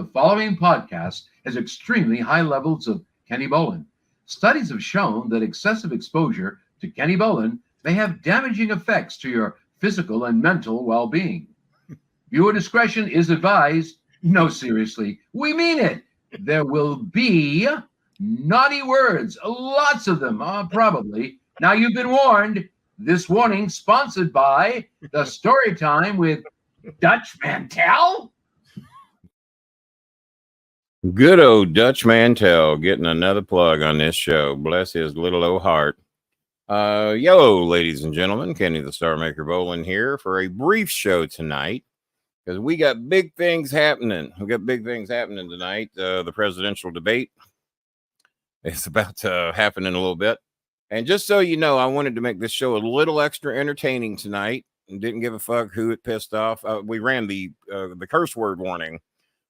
The following podcast has extremely high levels of kennybolin. Studies have shown that excessive exposure to kennybolin may have damaging effects to your physical and mental well-being. Viewer discretion is advised. No, seriously, we mean it. There will be naughty words, lots of them, probably. Now you've been warned. This warning sponsored by the Story Time with Dutch Mantel. Good old Dutch Mantel getting another plug on this show. Bless his little old heart. Yo, ladies and gentlemen, Kenny the Star Maker Bolin here for a brief show tonight because we got big things happening. We got big things happening tonight. The presidential debate is about to happen in a little bit. And just so you know, I wanted to make this show a little extra entertaining tonight and didn't give a fuck who it pissed off. We ran the curse word warning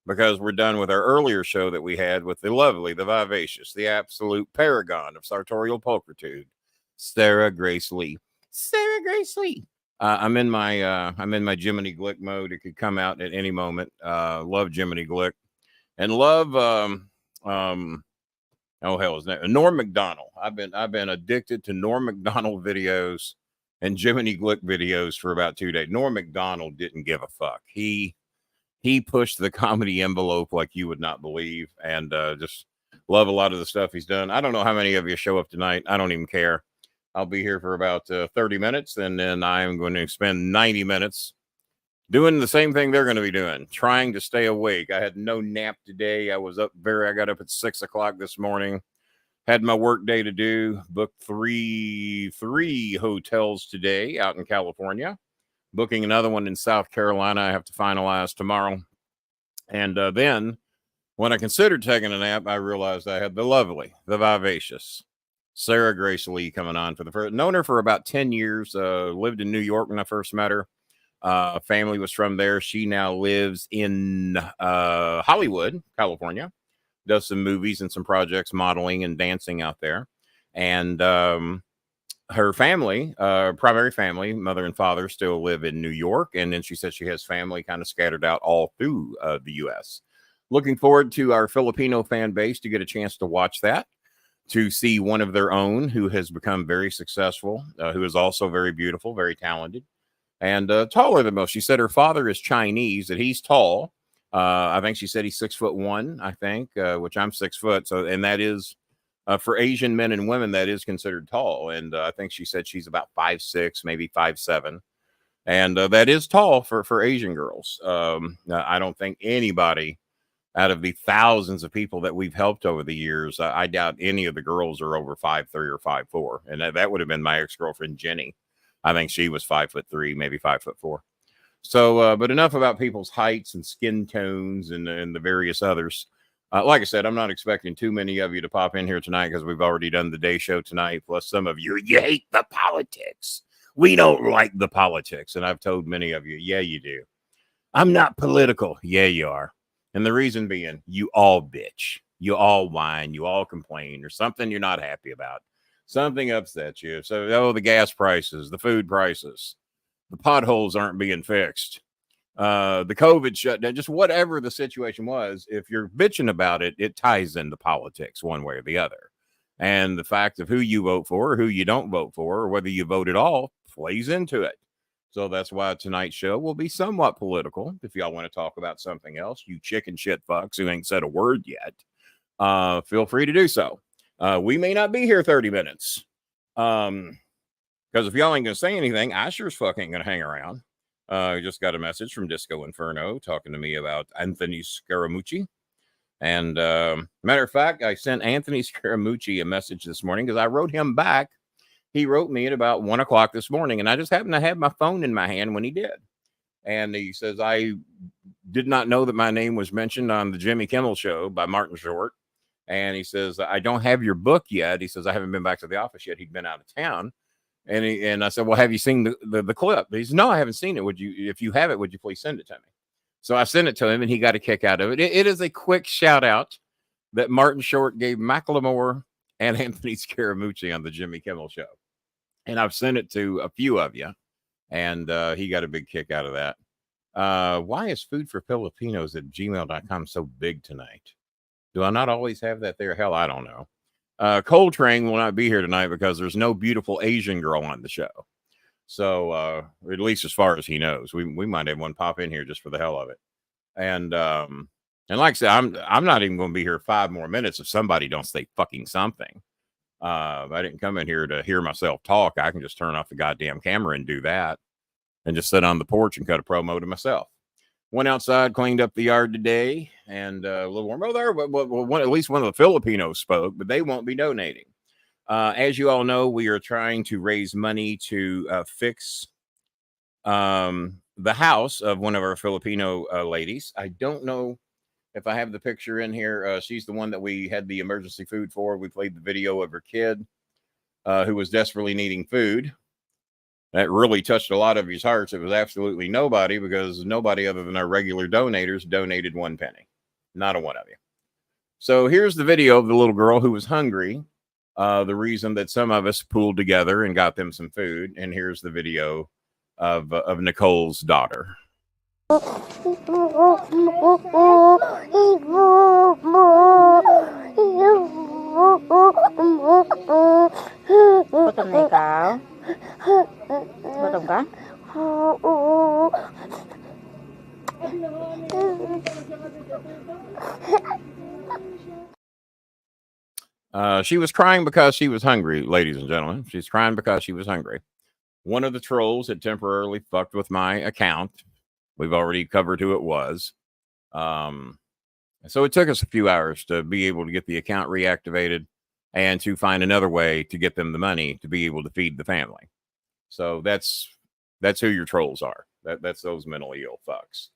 because we're done with our earlier show that we had with the lovely, the vivacious, the absolute paragon of sartorial pulchritude, Sarah Grace Lee. Sarah Grace Lee. I'm in my Jiminy Glick mode. It could come out at any moment. Love Jiminy Glick and love oh hell is that Norm Macdonald. I've been addicted to Norm Macdonald videos and Jiminy Glick videos for about 2 days. Norm Macdonald didn't give a fuck. He pushed the comedy envelope like you would not believe, and just love a lot of the stuff he's done. I don't know how many of you show up tonight. I don't even care. I'll be here for about 30 minutes, and then I am going to spend 90 minutes doing the same thing they're going to be doing, trying to stay awake. I had no nap today. I got up at 6 o'clock this morning, had my work day to do, booked three hotels today out in California. Booking another one in South Carolina. I have to finalize tomorrow. And then when I considered taking a nap, I realized I had the lovely, the vivacious Sarah Grace Lee coming on for the first. Known her for about 10 years. Lived in New York when I first met her. Family was from there. She now lives in Hollywood, California. Does some movies and some projects, modeling and dancing out there. And her family, primary family, mother and father, still live in New York. And then she says she has family kind of scattered out all through the U.S. Looking forward to our Filipino fan base to get a chance to watch that, to see one of their own who has become very successful, who is also very beautiful, very talented, and taller than most. She said her father is Chinese, that he's tall. I think she said he's 6'1", I think, which I'm 6 foot. So, and that is, for Asian men and women, that is considered tall. And I think she said she's about 5'6", maybe 5'7". And that is tall for Asian girls. I don't think anybody out of the thousands of people that we've helped over the years, I doubt any of the girls are over 5'3" or 5'4". And that would have been my ex-girlfriend, Jenny. I think she was 5'3", maybe 5'4". So, but enough about people's heights and skin tones and the various others. Like I said, I'm not expecting too many of you to pop in here tonight because we've already done the day show tonight. Plus, some of you hate the politics. We don't like the politics. And I've told many of you, yeah, you do. I'm not political. Yeah, you are. And the reason being, you all bitch. You all whine. You all complain. There's something you're not happy about. Something upsets you. So, the gas prices, the food prices, the potholes aren't being fixed. The COVID shutdown, just whatever the situation was, if you're bitching about it, it ties into politics one way or the other. And the fact of who you vote for or who you don't vote for, or whether you vote at all, plays into it. So that's why tonight's show will be somewhat political. If y'all want to talk about something else, you chicken shit fucks who ain't said a word yet, feel free to do so. We may not be here 30 minutes. Because if y'all ain't going to say anything, I sure as fuck ain't going to hang around. Just got a message from Disco Inferno talking to me about Anthony Scaramucci. And matter of fact, I sent Anthony Scaramucci a message this morning because I wrote him back. He wrote me at about 1 o'clock this morning, and I just happened to have my phone in my hand when he did. And he says, I did not know that my name was mentioned on the Jimmy Kimmel Show by Martin Short. And he says, I don't have your book yet. He says, I haven't been back to the office yet. He'd been out of town. And I said, well, have you seen the clip? He said, no, I haven't seen it. If you have it, would you please send it to me? So I sent it to him, and he got a kick out of it. It is a quick shout out that Martin Short gave Macklemore and Anthony Scaramucci on the Jimmy Kimmel Show. And I've sent it to a few of you, and he got a big kick out of that. Why is food for Filipinos at gmail.com so big tonight? Do I not always have that there? Hell, I don't know. Coltrane will not be here tonight because there's no beautiful Asian girl on the show. So, at least as far as he knows, we might have one pop in here just for the hell of it. And like I said, I'm not even going to be here 5 more minutes if somebody don't say fucking something. I didn't come in here to hear myself talk. I can just turn off the goddamn camera and do that, and just sit on the porch and cut a promo to myself. Went outside, cleaned up the yard today, and a little warm weather. At least one of the Filipinos spoke, but they won't be donating. As you all know, we are trying to raise money to fix the house of one of our Filipino ladies. I don't know if I have the picture in here. She's the one that we had the emergency food for. We played the video of her kid who was desperately needing food. That really touched a lot of his hearts. It was absolutely nobody, because nobody other than our regular donators donated 1 penny. Not a one of you. So here's the video of the little girl who was hungry. The reason that some of us pooled together and got them some food. And here's the video of Nicole's daughter. Gutom na ikaw? Gutom ka? She was crying because she was hungry, ladies and gentlemen. She's crying because she was hungry. One of the trolls had temporarily fucked with my account. We've already covered who it was. So it took us a few hours to be able to get the account reactivated and to find another way to get them the money to be able to feed the family. So that's who your trolls are. That's those mentally ill fucks.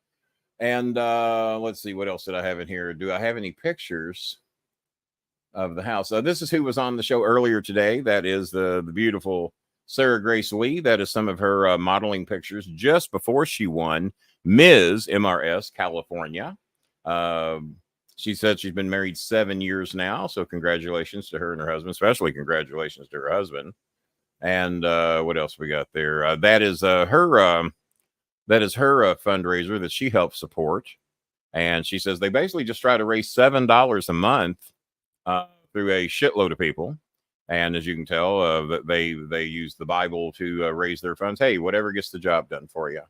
And let's see, what else did I have in here? Do I have any pictures of the house? This is who was on the show earlier today. That is the beautiful Sarah Grace Lee. That is some of her modeling pictures just before she won Ms. MRS California. She said she's been married 7 years now, so congratulations to her and her husband. Especially congratulations to her husband. And what else we got there? That is her fundraiser that she helps support. And she says they basically just try to raise $7 a month through a shitload of people. And as you can tell, they use the Bible to raise their funds. Hey, whatever gets the job done for you.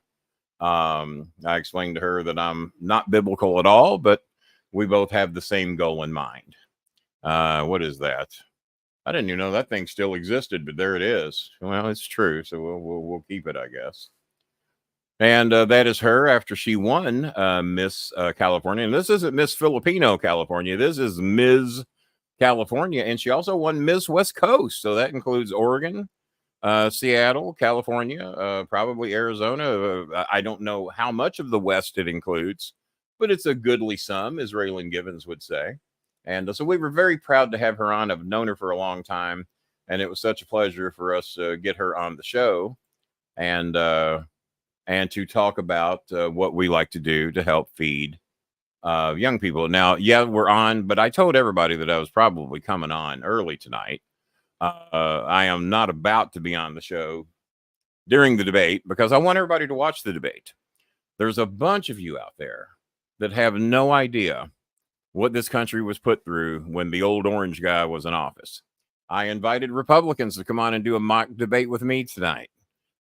I explained to her that I'm not biblical at all, but we both have the same goal in mind. What is that? I didn't even know that thing still existed, but there it is. Well, it's true, so we'll keep it, I guess. And that is her after she won Miss California. And this isn't Miss Filipino California. This is Ms. California. And she also won Miss West Coast. So that includes Oregon, Seattle, California, probably Arizona. I don't know how much of the West it includes, but it's a goodly sum, as Raylan Givens would say. And so we were very proud to have her on. I've known her for a long time, and it was such a pleasure for us to get her on the show and to talk about what we like to do to help feed young people. Now, yeah, we're on, but I told everybody that I was probably coming on early tonight. I am not about to be on the show during the debate because I want everybody to watch the debate. There's a bunch of you out there that have no idea what this country was put through when the old orange guy was in office. I invited Republicans to come on and do a mock debate with me tonight.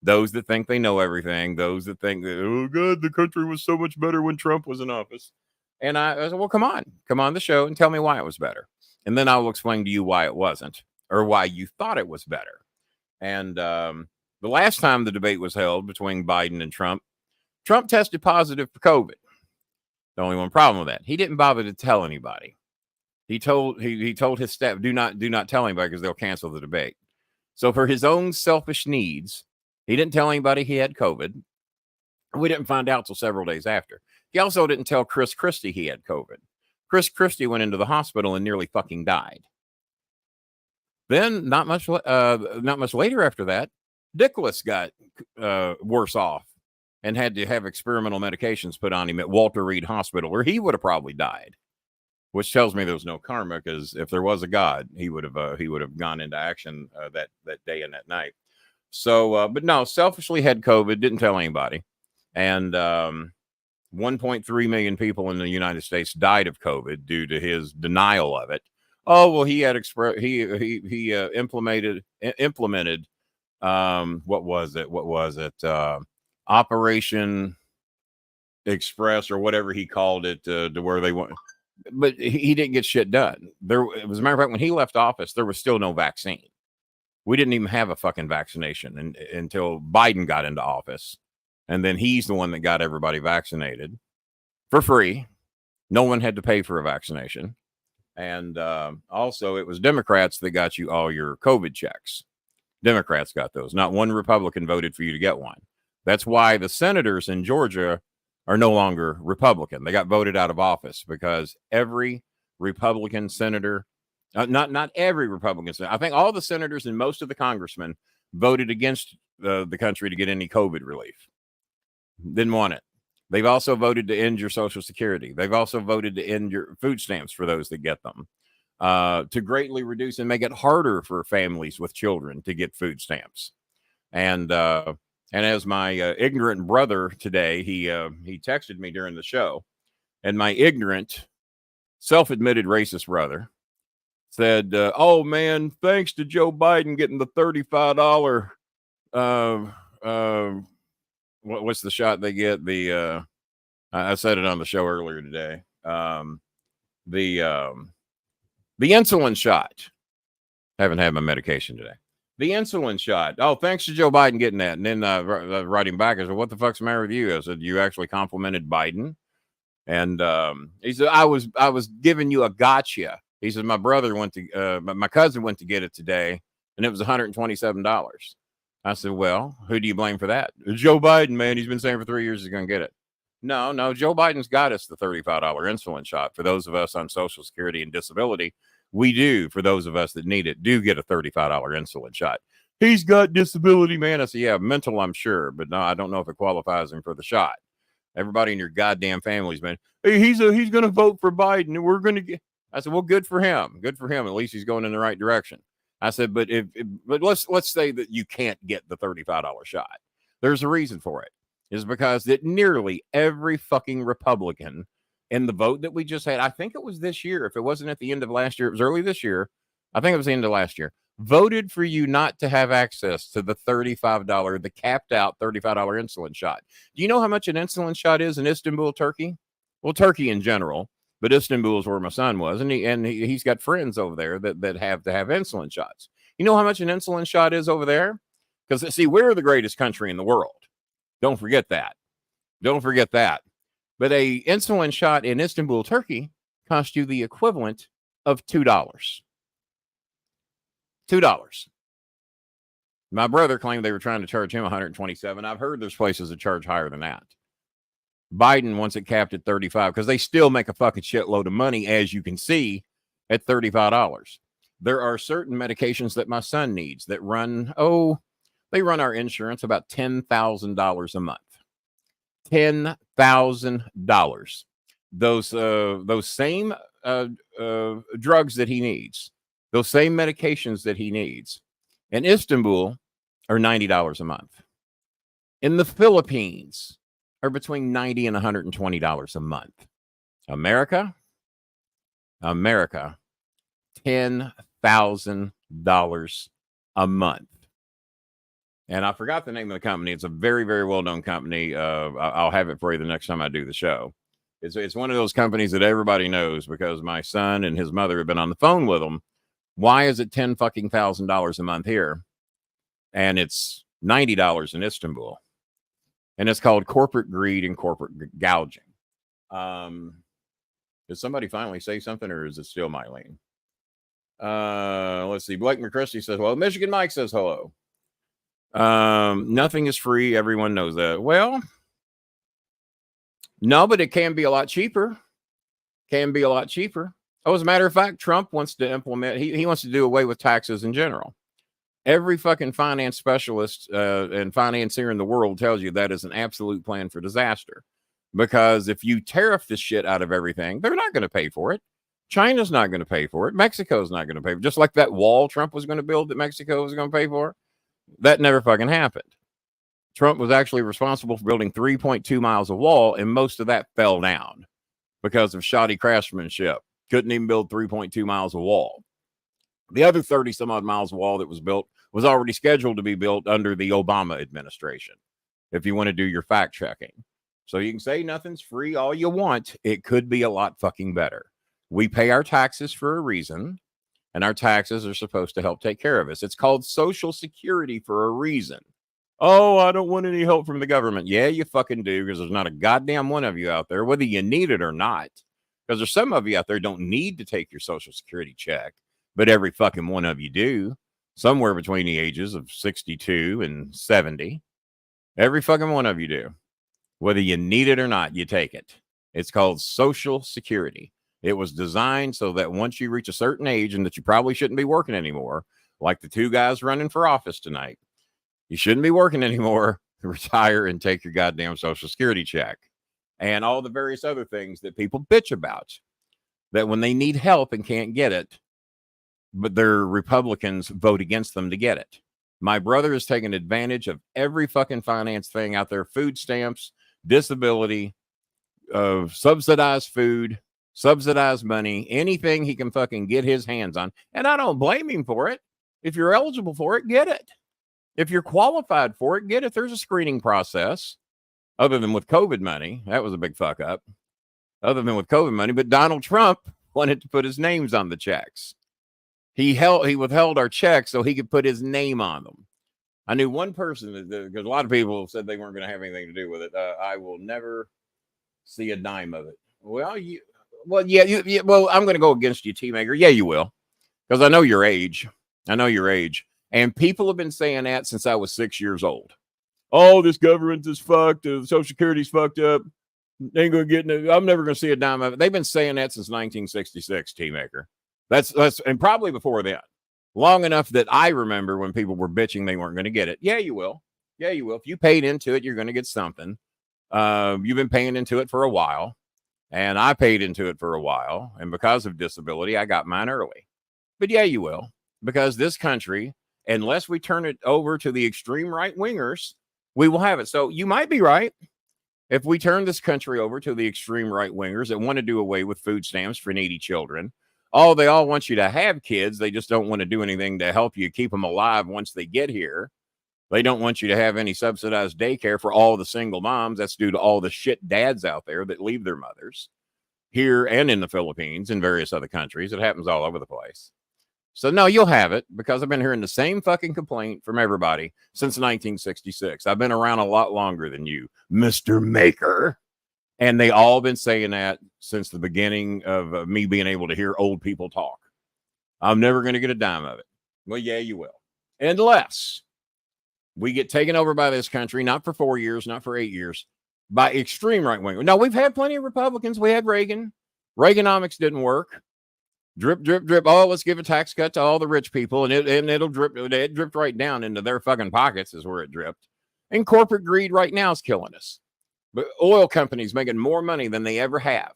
Those that think they know everything, those that think that, oh God, the country was so much better when Trump was in office. And I said, well, come on the show and tell me why it was better. And then I will explain to you why it wasn't, or why you thought it was better. And the last time the debate was held between Biden and Trump tested positive for COVID. The only one problem with that, he didn't bother to tell anybody. He told his staff, do not tell anybody because they'll cancel the debate. So for his own selfish needs, he didn't tell anybody he had COVID. We didn't find out till several days after. He also didn't tell Chris Christie he had COVID. Chris Christie went into the hospital and nearly fucking died. Then not much later after that, Dickless got worse off and had to have experimental medications put on him at Walter Reed Hospital, where he would have probably died. Which tells me there was no karma, because if there was a God, he would have gone into action that day and that night. So, but no, selfishly had COVID, didn't tell anybody. And 1.3 million people in the United States died of COVID due to his denial of it. Oh, well, he had implemented what was it? Operation Express or whatever he called it, to where they went, but he didn't get shit done. As a matter of fact, when he left office, there was still no vaccine. We didn't even have a fucking vaccination until Biden got into office. And then he's the one that got everybody vaccinated for free. No one had to pay for a vaccination. And also, it was Democrats that got you all your COVID checks. Democrats got those. Not one Republican voted for you to get one. That's why the senators in Georgia are no longer Republican. They got voted out of office because every Republican senator, not every Republican senator, I think all the senators and most of the congressmen voted against the country to get any COVID relief. Didn't want it. They've also voted to end your Social Security. They've also voted to end your food stamps for those that get them, to greatly reduce and make it harder for families with children to get food stamps. And as my ignorant brother today, he texted me during the show, and my ignorant, self-admitted racist brother said, "Oh man, thanks to Joe Biden getting the $35 what's the shot they get? I said it on the show earlier today. The insulin shot. I haven't had my medication today. The insulin shot. Oh, thanks to Joe Biden getting that." And then writing back, I said, "What the fuck's the matter with you?" I said, "You actually complimented Biden." And he said, I was giving you a gotcha. He said, my cousin went to get it today, and it was $127. I said, "Well, who do you blame for that?" "Joe Biden, man. He's been saying for 3 years he's going to get it." No, Joe Biden's got us the $35 insulin shot. For those of us on Social Security and disability, we do, for those of us that need it, do get a $35 insulin shot. "He's got disability, man." I said, "Yeah, mental, I'm sure, but no, I don't know if it qualifies him for the shot." Everybody in your goddamn families, man, "Hey, he's going to vote for Biden, and we're going to get." I said, "Well, good for him. Good for him. At least he's going in the right direction." I said, but let's say that you can't get the $35 shot. There's a reason for it. Is because that nearly every fucking Republican in the vote that we just had, I think it was this year. If it wasn't at the end of last year, it was early this year. I think it was the end of last year. Voted for you not to have access to the the capped out $35 insulin shot. Do you know how much an insulin shot is in Istanbul, Turkey? Well, Turkey in general, but Istanbul is where my son was, and he's got friends over there that have to have insulin shots. You know how much an insulin shot is over there? Because see, we're the greatest country in the world. Don't forget that. Don't forget that. But a insulin shot in Istanbul, Turkey, cost you the equivalent of $2. $2. My brother claimed they were trying to charge him $127. I've heard there's places that charge higher than that. Biden wants it capped at $35 because they still make a fucking shitload of money, as you can see, at $35. There are certain medications that my son needs that they run our insurance about $10,000 a month. $10,000. Those same drugs that he needs, those same medications that he needs in Istanbul are $90 a month. In the Philippines are between $90 and $120 a month. America, $10,000 a month. And I forgot the name of the company. It's a very, very well-known company. I'll have it for you the next time I do the show. It's one of those companies that everybody knows because my son and his mother have been on the phone with them. Why is it $10,000 a month here? And it's $90 in Istanbul. And it's called corporate greed and corporate gouging. Did somebody finally say something, or is it still Mylene? Let's see. Blake McChristy says, "Well, Michigan Mike says hello. Nothing is free. Everyone knows that." Well, no, but it can be a lot cheaper. Oh, as a matter of fact, Trump wants to implement, he wants to do away with taxes in general. Every fucking finance specialist and financier in the world tells you that is an absolute plan for disaster. Because if you tariff the shit out of everything, they're not going to pay for it. China's not going to pay for it. Mexico's not going to pay for it. Just like that wall Trump was going to build that Mexico was going to pay for. That never fucking happened. Trump was actually responsible for building 3.2 miles of wall, and most of that fell down because of shoddy craftsmanship. Couldn't even build 3.2 miles of wall. The other 30 some odd miles of wall that was built was already scheduled to be built under the Obama administration, if you want to do your fact checking. So you can say nothing's free all you want. It could be a lot fucking better. We pay our taxes for a reason, and our taxes are supposed to help take care of us. It's called Social Security for a reason. Oh, I don't want any help from the government. Yeah, you fucking do, because there's not a goddamn one of you out there, whether you need it or not. Because there's some of you out there don't need to take your Social Security check, but every fucking one of you do, somewhere between the ages of 62 and 70. Every fucking one of you do. Whether you need it or not, you take it. It's called Social Security. It was designed so that once you reach a certain age and that you probably shouldn't be working anymore, like the two guys running for office tonight, you shouldn't be working anymore, retire and take your goddamn Social Security check. And all the various other things that people bitch about, that when they need help and can't get it, but their Republicans vote against them to get it. My brother has taken advantage of every fucking finance thing out there, food stamps, disability, subsidized food, subsidized money, anything he can fucking get his hands on. And I don't blame him for it. If you're eligible for it, get it. If you're qualified for it, get it. There's a screening process. Other than with COVID money, that was a big fuck up. Other than with COVID money, but Donald Trump wanted to put his names on the checks. He withheld our checks so he could put his name on them. I knew one person, because a lot of people said they weren't going to have anything to do with it. I will never see a dime of it. Well, I'm going to go against you, T-Maker. Yeah, you will, because I know your age. And people have been saying that since I was 6 years old. Oh, this government is fucked. The Social Security's fucked up. They ain't going to get it. I'm never going to see a dime of it. They've been saying that since 1966, T-Maker. That's and probably before then. Long enough that I remember when people were bitching they weren't going to get it. Yeah, you will. If you paid into it, you're going to get something. You've been paying into it for a while, and I paid into it for a while, and because of disability, I got mine early. But yeah, you will, because this country, unless we turn it over to the extreme right-wingers, we will have it. So you might be right. If we turn this country over to the extreme right-wingers that want to do away with food stamps for needy children, they all want you to have kids. They just don't want to do anything to help you keep them alive once they get here. They don't want you to have any subsidized daycare for all the single moms. That's due to all the shit dads out there that leave their mothers here and in the Philippines and various other countries. It happens all over the place. So no, you'll have it, because I've been hearing the same fucking complaint from everybody since 1966. I've been around a lot longer than you, Mr. Maker. And they all been saying that since the beginning of me being able to hear old people talk. I'm never going to get a dime of it. Well, yeah, you will. Unless we get taken over by this country, not for 4 years, not for 8 years, by extreme right wing. Now, we've had plenty of Republicans. We had Reagan. Reaganomics didn't work. Drip, drip, drip. Oh, let's give a tax cut to all the rich people. And it'll drip. It dripped right down into their fucking pockets is where it dripped. And corporate greed right now is killing us. But oil companies making more money than they ever have.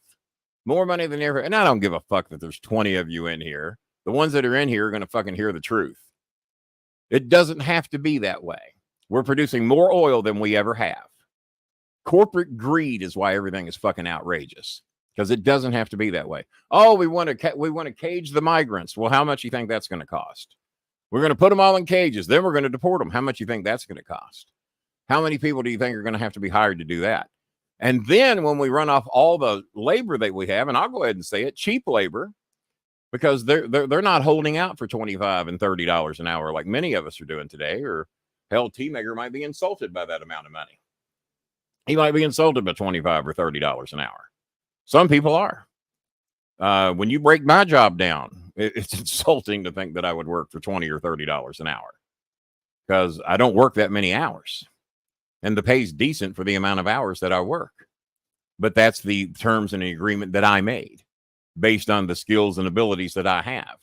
More money than ever. And I don't give a fuck that there's 20 of you in here. The ones that are in here are going to fucking hear the truth. It doesn't have to be that way. We're producing more oil than we ever have. Corporate greed is why everything is fucking outrageous. Because it doesn't have to be that way. Oh, we want to cage the migrants. Well, how much do you think that's going to cost? We're going to put them all in cages. Then we're going to deport them. How much do you think that's going to cost? How many people do you think are going to have to be hired to do that? And then when we run off all the labor that we have, and I'll go ahead and say it, cheap labor, because they're not holding out for $25 and $30 an hour like many of us are doing today, or hell, T-Maker might be insulted by that amount of money. He might be insulted by $25 or $30 an hour. Some people are. When you break my job down, it's insulting to think that I would work for $20 or $30 an hour, because I don't work that many hours. And the pay's decent for the amount of hours that I work. But that's the terms and the agreement that I made based on the skills and abilities that I have.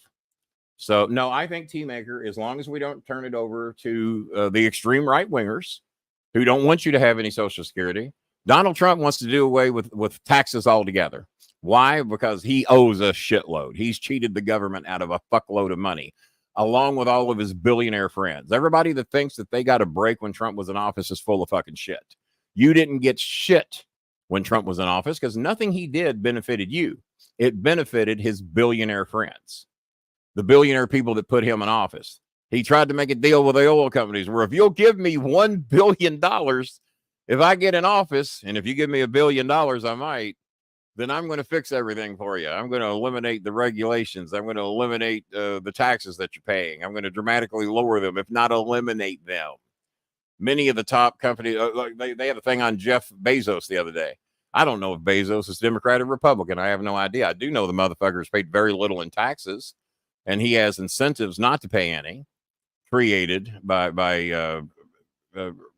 So, no, I think T-Maker, as long as we don't turn it over to the extreme right-wingers who don't want you to have any Social Security. Donald Trump wants to do away with taxes altogether. Why? Because he owes a shitload. He's cheated the government out of a fuckload of money. along with all of his billionaire friends. Everybody that thinks that they got a break when Trump was in office is full of fucking shit. You didn't get shit when Trump was in office because nothing he did benefited you. It benefited his billionaire friends, the billionaire people that put him in office. He tried to make a deal with the oil companies where if you'll give me $1 billion, if I get in office, and if you give me $1 billion, I might, then I'm going to fix everything for you. I'm going to eliminate the regulations. I'm going to eliminate the taxes that you're paying. I'm going to dramatically lower them, if not eliminate them. Many of the top companies, they had a thing on Jeff Bezos the other day. I don't know if Bezos is Democrat or Republican. I have no idea. I do know the motherfucker has paid very little in taxes, and he has incentives not to pay any, created by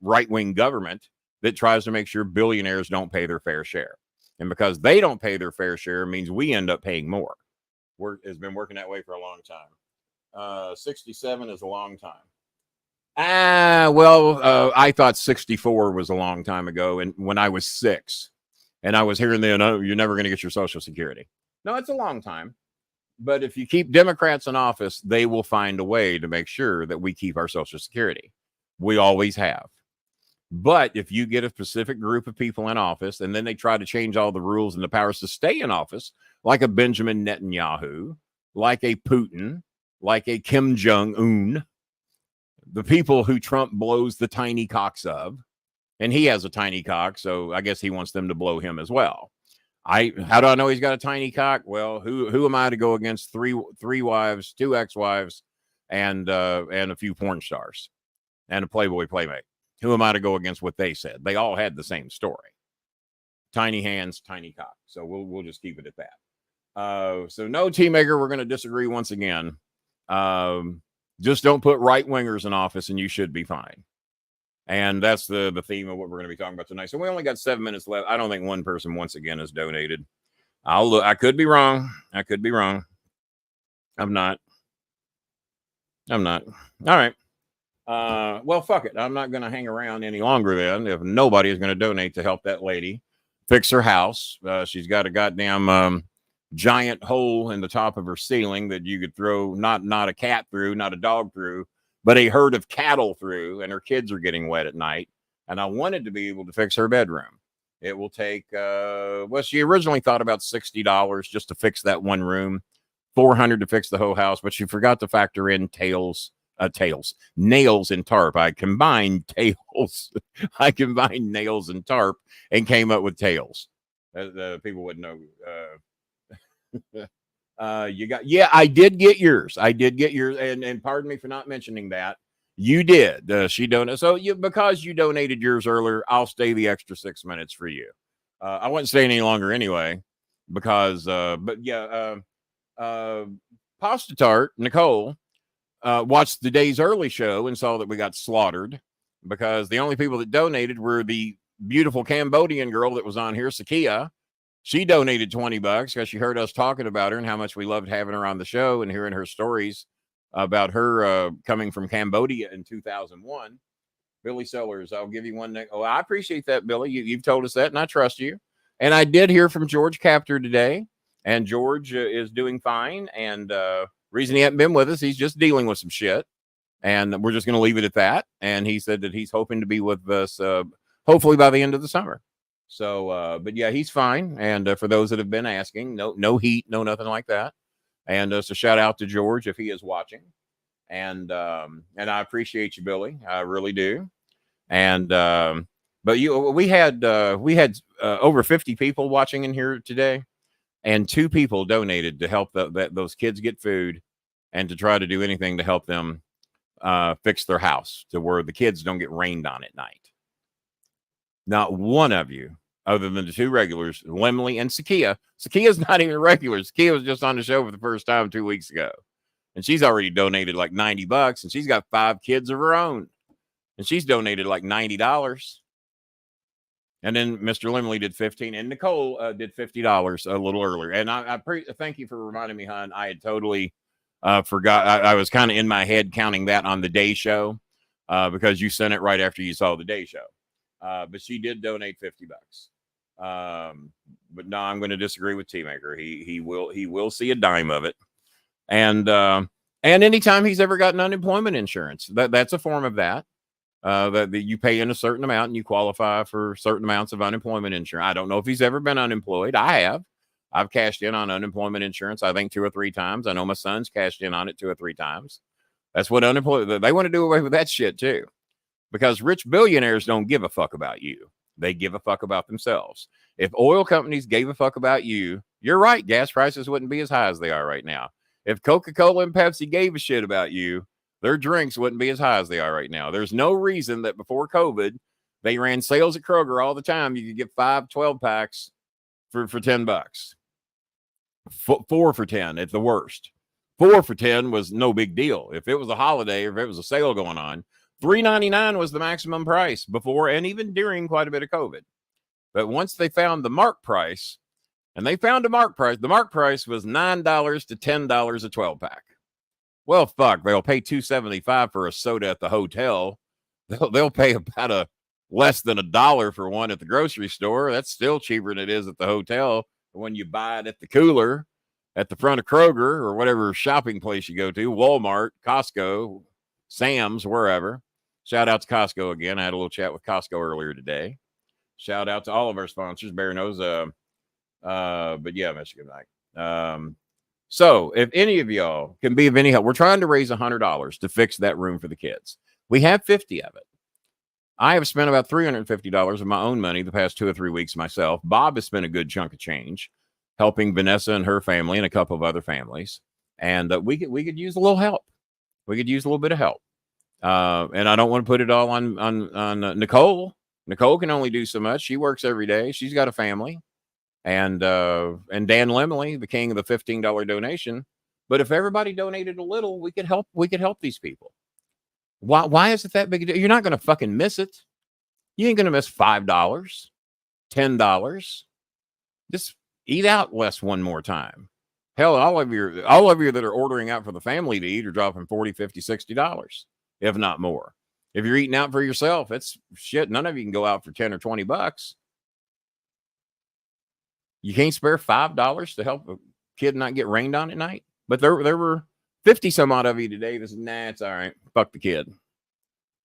right-wing government that tries to make sure billionaires don't pay their fair share. And because they don't pay their fair share means we end up paying more. Has been working that way for a long time. 67 is a long time. I thought 64 was a long time ago, and when I was 6, and I was hearing then, oh, you're never going to get your Social Security. No, it's a long time. But if you keep Democrats in office, they will find a way to make sure that we keep our Social Security. We always have. But if you get a specific group of people in office, and then they try to change all the rules and the powers to stay in office, like a Benjamin Netanyahu, like a Putin, like a Kim Jong-un, the people who Trump blows the tiny cocks of, and he has a tiny cock, so I guess he wants them to blow him as well. How do I know he's got a tiny cock? Well, who am I to go against three wives, 2 ex-wives, and a few porn stars and a Playboy playmate? Who am I to go against what they said? They all had the same story. Tiny hands, tiny cock. So we'll just keep it at that. So no, T-Maker, we're going to disagree once again. Just don't put right-wingers in office and you should be fine. And that's the theme of what we're going to be talking about tonight. So we only got 7 minutes left. I don't think one person once again has donated. I'll look. I could be wrong. I'm not. All right. Well, fuck it. I'm not going to hang around any longer then if nobody is going to donate to help that lady fix her house. She's got a goddamn giant hole in the top of her ceiling that you could throw not a cat through, not a dog through, but a herd of cattle through, and her kids are getting wet at night. And I wanted to be able to fix her bedroom. It will take, she originally thought about $60 just to fix that one room, $400 to fix the whole house, but she forgot to factor in nails and tarp. I combined nails and tarp and came up with tails. People wouldn't know. I did get yours. And pardon me for not mentioning that. You did. She donated. So because you donated yours earlier, I'll stay the extra 6 minutes for you. I wouldn't stay any longer anyway, because, Pasta Tart, Nicole, watched the day's early show and saw that we got slaughtered because the only people that donated were the beautiful Cambodian girl that was on here, Sakia. She donated $20 because she heard us talking about her and how much we loved having her on the show and hearing her stories about her coming from Cambodia in 2001. Billy Sellers, I'll give you one. Oh, I appreciate that, Billy. You've told us that, and I trust you. And I did hear from George Captor today, and George is doing fine. And reason he hadn't been with us, he's just dealing with some shit, and we're just going to leave it at that. And he said that he's hoping to be with us hopefully by the end of the summer. So, but yeah, he's fine. And for those that have been asking, no heat, no nothing like that. And so shout out to George if he is watching. And I appreciate you, Billy. I really do. And but we had over 50 people watching in here today, and 2 people donated to help those kids get food and to try to do anything to help them fix their house to where the kids don't get rained on at night. Not one of you, other than the 2 regulars, Lemley and Sakia. Sakia's not even a regular. Sakia was just on the show for the first time 2 weeks ago. And she's already donated like $90, and she's got 5 kids of her own. And she's donated like $90. And then Mr. Lemley did $15, and Nicole did $50 a little earlier. And I thank you for reminding me, hon. I had totally forgot. I was kind of in my head counting that on the day show because you sent it right after you saw the day show. But she did donate $50. But no, I'm going to disagree with T-Maker. He will see a dime of it. And And anytime he's ever gotten unemployment insurance, that's a form of that. That you pay in a certain amount and you qualify for certain amounts of unemployment insurance. I don't know if he's ever been unemployed. I have. I've cashed in on unemployment insurance, I think 2 or 3 times. I know my son's cashed in on it 2 or 3 times. That's what unemployment, they want to do away with that shit too. Because rich billionaires don't give a fuck about you. They give a fuck about themselves. If oil companies gave a fuck about you, you're right, gas prices wouldn't be as high as they are right now. If Coca-Cola and Pepsi gave a shit about you, their drinks wouldn't be as high as they are right now. There's no reason that before COVID, they ran sales at Kroger all the time. You could get 5 12-packs for $10. 4 for 10 at the worst. 4 for 10 was no big deal. If it was a holiday or if it was a sale going on, $3.99 was the maximum price before and even during quite a bit of COVID. But once they found the mark price, and they found a mark price, the mark price was $9 to $10 a 12-pack. Well, fuck, they'll pay $2.75 for a soda at the hotel. They'll pay about less than $1 for one at the grocery store. That's still cheaper than it is at the hotel. When you buy it at the cooler, at the front of Kroger or whatever shopping place you go to, Walmart, Costco, Sam's, wherever. Shout out to Costco again. I had a little chat with Costco earlier today. Shout out to all of our sponsors. Bear knows. But yeah, Michigan Mike. So if any of y'all can be of any help, we're trying to raise $100 to fix that room for the kids. We have 50 of it. I have spent about $350 of my own money the past 2 or 3 weeks myself. Bob has spent a good chunk of change helping Vanessa and her family and a couple of other families. And we could use a little help. We could use a little bit of help. And I don't want to put it all on Nicole. Nicole can only do so much. She works every day. She's got a family. And Dan Lemley, the king of the $15 donation. But if everybody donated a little, we could help these people. Why is it that big a deal? You're not going to fucking miss it. You ain't going to miss $5, $10. Just eat out less one more time. Hell, all of you that are ordering out for the family to eat are dropping $40, $50, $60, if not more. If you're eating out for yourself, it's shit. None of you can go out for 10 or 20 bucks. You can't spare $5 to help a kid not get rained on at night. But there were 50 some odd of you today. Nah, it's all right. Fuck the kid.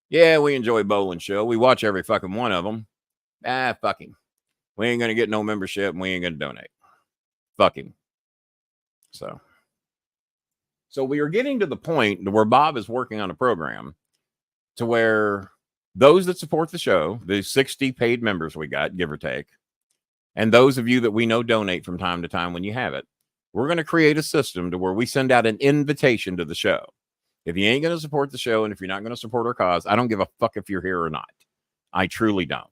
Yeah, we enjoy bowling show. We watch every fucking one of them. Fuck him. We ain't gonna get no membership and we ain't gonna donate. Fuck him. So we are getting to the point where Bob is working on a program to where those that support the show, the 60 paid members we got, give or take, and those of you that we know donate from time to time when you have it, we're going to create a system to where we send out an invitation to the show. If you ain't going to support the show and if you're not going to support our cause, I don't give a fuck if you're here or not. I truly don't.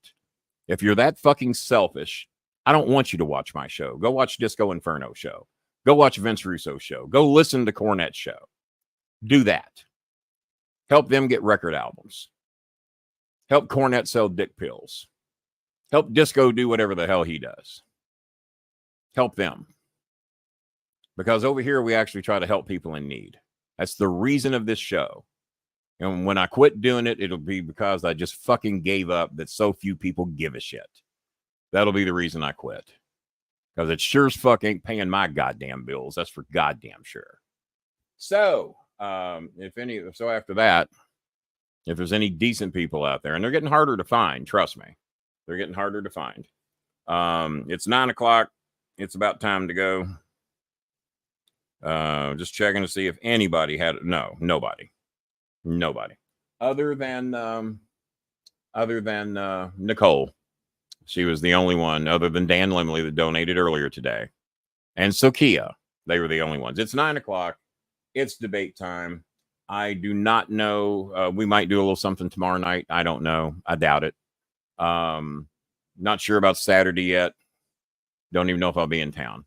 If you're that fucking selfish, I don't want you to watch my show. Go watch Disco Inferno show. Go watch Vince Russo's show. Go listen to Cornette's show. Do that. Help them get record albums. Help Cornette sell dick pills. Help Disco do whatever the hell he does. Help them. Because over here, we actually try to help people in need. That's the reason of this show. And when I quit doing it, it'll be because I just fucking gave up that so few people give a shit. That'll be the reason I quit. Because it sure as fuck ain't paying my goddamn bills. That's for goddamn sure. So, after that, if there's any decent people out there, and they're getting harder to find, trust me. They're getting harder to find. It's 9 o'clock. It's about time to go. Just checking to see if anybody had it. No, nobody. Other than Nicole. She was the only one other than Dan Lemley that donated earlier today. And Sokia. They were the only ones. It's 9 o'clock. It's debate time. I do not know. We might do a little something tomorrow night. I don't know. I doubt it. Not sure about Saturday yet. Don't even know if I'll be in town.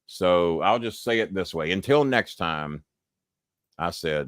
So I'll just say it this way. Until next time, I said,